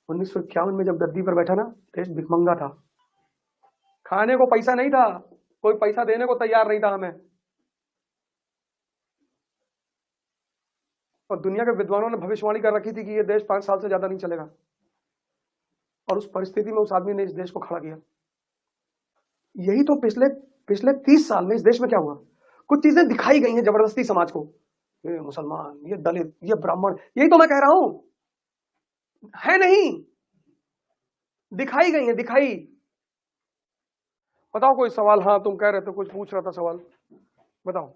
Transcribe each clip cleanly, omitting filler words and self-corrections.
1951 में जब गद्दी पर बैठा ना, देश भिखमंगा था, खाने को पैसा नहीं था, कोई पैसा देने को तैयार नहीं था हमें। और दुनिया के विद्वानों ने भविष्यवाणी कर रखी थी कि ये देश 5 साल से ज्यादा नहीं चलेगा, और उस परिस्थिति में उस आदमी ने इस देश को खड़ा किया। यही तो पिछले 30 साल में इस देश में क्या हुआ, कुछ चीजें दिखाई गई हैं जबरदस्ती समाज को, ये मुसलमान, ये दलित, ये ब्राह्मण, यही तो मैं कह रहा हूं, है नहीं, दिखाई गई है, दिखाई। बताओ कोई सवाल। हाँ तुम कह रहे थे, कुछ पूछ रहा था सवाल, बताओ।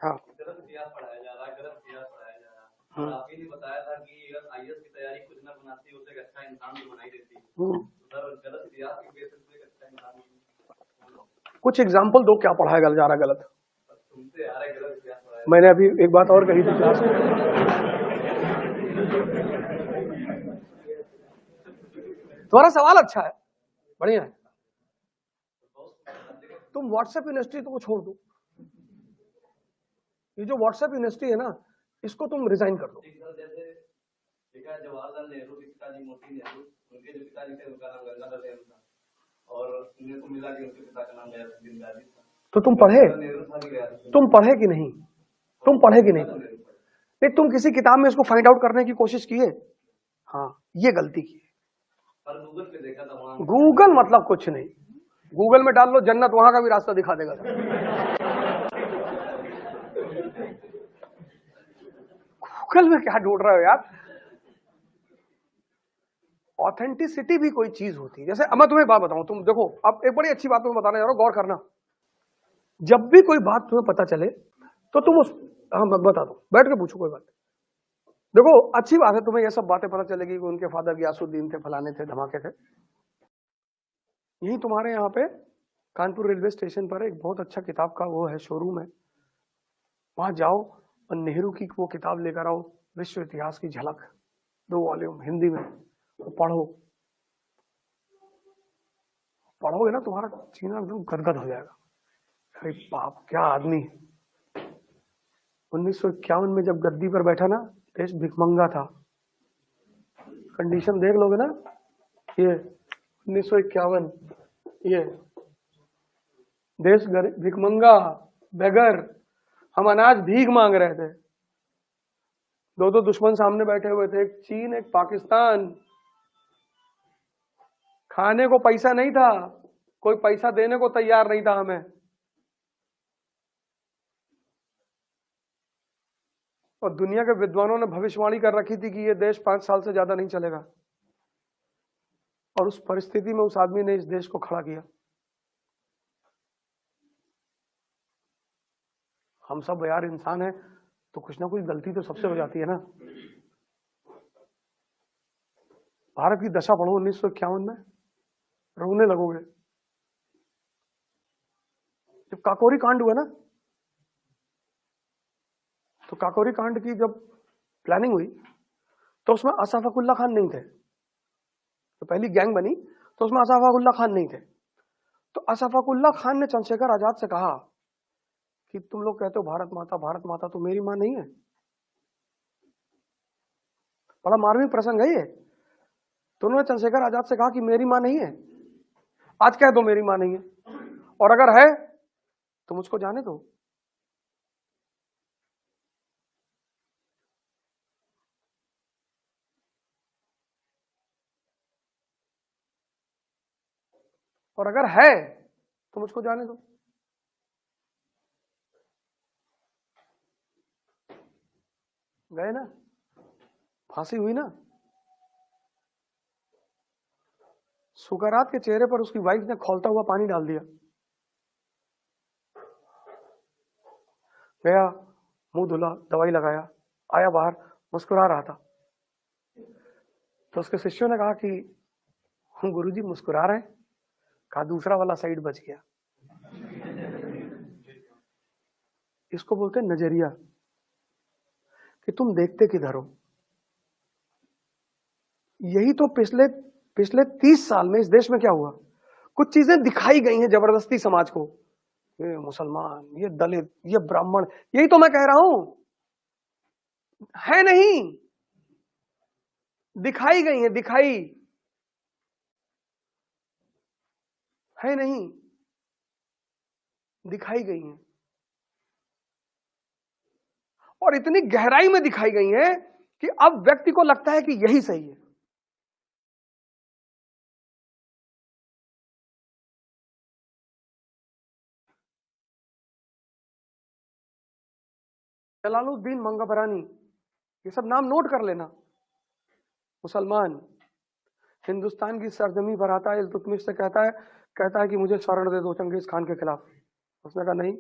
हाँ पढ़ाया जा रहा है, गलत इतिहास पढ़ाया जा रहा है। आपने बताया था कि अगर आईएएस की तैयारी खुद न बनाती उसे एक अच्छा इंसान भी बनाई देती। गलत इतिहास की बेसिस पे एक अच्छा इंसान। कुछ एग्जाम्पल दो, क्या पढ़ाया जा रहा गलत? तुमसे आ रहा है गलत इतिहास पढ़ाया। मैंने अभी एक बात और कही थी क्लास में, तुम्हारा सवाल अच्छा है, बढ़िया है। तुम व्हाट्सएप यूनिवर्सिटी तो छोड़ दो, ये जो व्हाट्सएप यूनिवर्सिटी है ना, इसको तुम रिजाइन कर दो। जवाहरलाल नेहरू के पिताजी मोती नेहरू, उनके जो पिताजी थे उनका नाम गंगाधर नेहरू था, और उनको मिला कि उनके पिता का नाम दीनदयाल था। तो तुम पढ़े कि नहीं? तुम पढ़े कि नहीं? नहीं, तुम किसी किताब में इसको फाइंड आउट करने की कोशिश किए? हाँ, ये गलती की। गूगल पे देखा था, वहां गूगल मतलब कुछ नहीं, गूगल में डाल लो जन्नत, वहां का भी रास्ता दिखा देगा। गूगल में क्या ढूंढ रहे हो यार? ऑथेंटिसिटी भी कोई चीज होती है। जैसे अब मैं तुम्हें बात बताऊं, तुम देखो, अब एक बड़ी अच्छी बात तुम्हें बताने जा रहा हूं, गौर करना। जब भी कोई बात तुम्हें पता चले तो तुम उस, हाँ बता दो, बैठ के पूछो, कोई बात। देखो अच्छी बात है, तुम्हें ये सब बातें पता चलेगी कि उनके फादर गियासुद्दीन थे, फलाने थे, धमाके थे। यही तुम्हारे यहाँ पे कानपुर रेलवे स्टेशन पर एक बहुत अच्छा किताब का वो है, शोरूम है, वहां जाओ और नेहरू की वो किताब लेकर आओ, विश्व इतिहास की झलक, 2 वॉल्यूम हिंदी में, तो पढ़ो। पढ़ोगे ना, तुम्हारा सीना एकदम गदगद हो जाएगा। अरे बाप, क्या आदमी। 1951 में जब गद्दी पर बैठा ना, देश भिखमंगा था। कंडीशन देख लोगे ना, ये 1951, ये देश भिखमंगा, बेगर, हम अनाज भीख मांग रहे थे। 2 दुश्मन सामने बैठे हुए थे, एक चीन, एक पाकिस्तान। खाने को पैसा नहीं था, कोई पैसा देने को तैयार नहीं था हमें। और दुनिया के विद्वानों ने भविष्यवाणी कर रखी थी कि ये देश 5 साल से ज्यादा नहीं चलेगा, और उस परिस्थिति में उस आदमी ने इस देश को खड़ा किया। हम सब यार इंसान है, तो कुछ ना कुछ गलती तो सबसे हो जाती है ना। भारत की दशा पढ़ो 1951 में, रोने लगोगे। जब काकोरी कांड हुआ ना, तो काकोरी कांड की जब प्लानिंग हुई तो उसमें अशफाकुल्ला खान नहीं थे। तो पहली गैंग बनी तो उसमें अशफाकुल्ला खान नहीं थे। तो अशफाकुल्ला खान ने चंद्रशेखर आजाद से कहा कि तुम लोग कहते हो भारत माता, तो मेरी मां नहीं है। बड़ा मार्मिक प्रसंग है ये। तो उन्होंने चंद्रशेखर आजाद से कहा कि मेरी मां नहीं है, आज कह दो मेरी मां नहीं है, और अगर है तो मुझको जाने दो। और अगर है तो मुझको जाने दो। गए ना, फांसी हुई ना। सुकरात के चेहरे पर उसकी वाइफ ने खौलता हुआ पानी डाल दिया। गया, मुंह धुला, दवाई लगाया, आया बाहर, मुस्कुरा रहा था। तो उसके शिष्यों ने कहा कि हम गुरुजी मुस्कुरा रहे हैं। कहा दूसरा वाला साइड बच गया। इसको बोलते हैं नजरिया, कि तुम देखते किधर हो। यही तो पिछले 30 साल में इस देश में क्या हुआ, कुछ चीजें दिखाई गई हैं जबरदस्ती समाज को, ये मुसलमान, ये दलित, ये ब्राह्मण, यही तो मैं कह रहा हूं, है नहीं, दिखाई गई हैं, दिखाई है नहीं, दिखाई गई हैं, और इतनी गहराई में दिखाई गई हैं कि अब व्यक्ति को लगता है कि यही सही है। जलालुद्दीन मंगबरानी, ये सब नाम नोट कर लेना। मुसलमान हिंदुस्तान की सरजमी पर आता है, इल्तुतमिश से कहता है कि मुझे शरण दे दो चंगेज खान के खिलाफ। उसने कहा नहीं,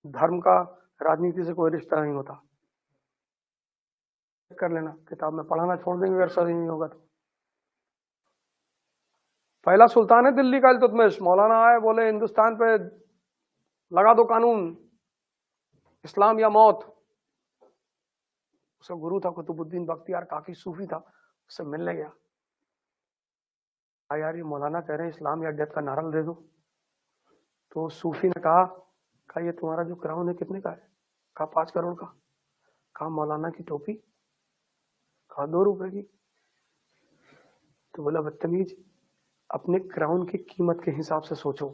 धर्म का राजनीति से कोई रिश्ता नहीं होता। कर लेना किताब में, पढ़ाना छोड़ देंगे अगर सही नहीं होगा तो। पहला सुल्तान है दिल्ली का इल्तुतमिश, मौलाना आए बोले हिंदुस्तान पे लगा दो कानून, इस्लाम या मौत। उसका गुरु था कुतुबुद्दीन बख्तियार काकी, सूफी था, उससे मिलने गया। यार ये मौलाना कह रहे हैं इस्लाम या डेथ का नारा दे दो। तो सूफी ने कहा ये तुम्हारा जो क्राउन है कितने का है? कहा 5 करोड़ का। कहा मौलाना की टोपी? कहा 2 रुपए की। तो बोला बदतमीज, अपने क्राउन की कीमत के हिसाब से सोचो।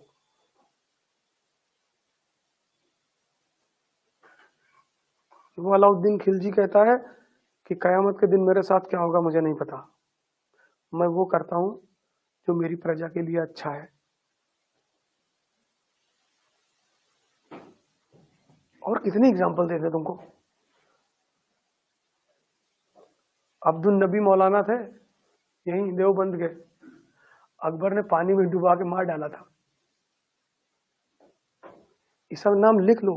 वो अलाउद्दीन खिलजी कहता है कि कयामत के दिन मेरे साथ क्या होगा मुझे नहीं पता, मैं वो करता हूं जो मेरी प्रजा के लिए अच्छा है। और कितने एग्जाम्पल देते तुमको। अब्दुल नबी मौलाना थे, यही देवबंद के, अकबर ने पानी में डुबा के मार डाला था। ये सब नाम लिख लो,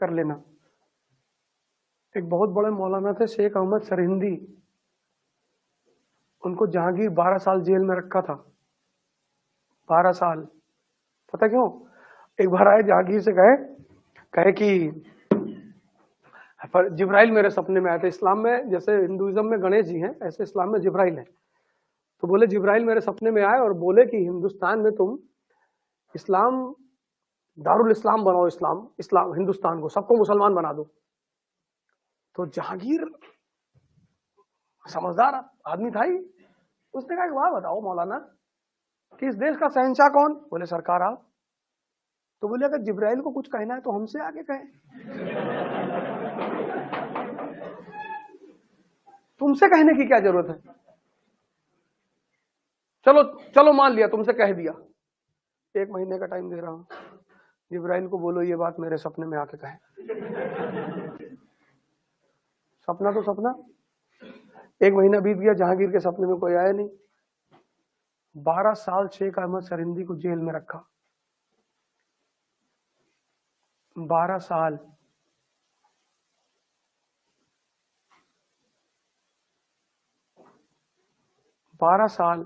कर लेना। एक बहुत बड़े मौलाना थे शेख अहमद सरहिंदी, उनको जहांगीर 12 साल जेल में रखा था। 12 साल। पता क्यों? एक बार आए जहांगीर से कहे कि पर जिब्राइल मेरे सपने में आए थे। इस्लाम में जैसे हिंदुइज्म में गणेश जी हैं, ऐसे इस्लाम में जिब्राइल है। तो बोले जिब्राइल मेरे सपने में आए और बोले कि हिंदुस्तान में तुम इस्लाम, दारुल इस्लाम बनाओ, इस्लाम हिंदुस्तान को सबको मुसलमान बना दो। तो जहांगीर समझदार आदमी था ही, उसने कहा कि वाह बताओ मौलाना कि इस देश का शहंशाह कौन? बोले सरकार आप। तो बोले अगर जिब्राइल को कुछ कहना है तो हमसे आगे कहें, तुमसे कहने की क्या जरूरत है? चलो चलो मान लिया, तुमसे कह दिया, 1 महीने का टाइम दे रहा हूं, जिब्राइल को बोलो ये बात मेरे सपने में आके कहें। सपना तो सपना। 1 महीना बीत गया, जहांगीर के सपने में कोई आया नहीं। 12 साल शेख अहमद सरहिंदी को जेल में रखा। 12 साल। बारह साल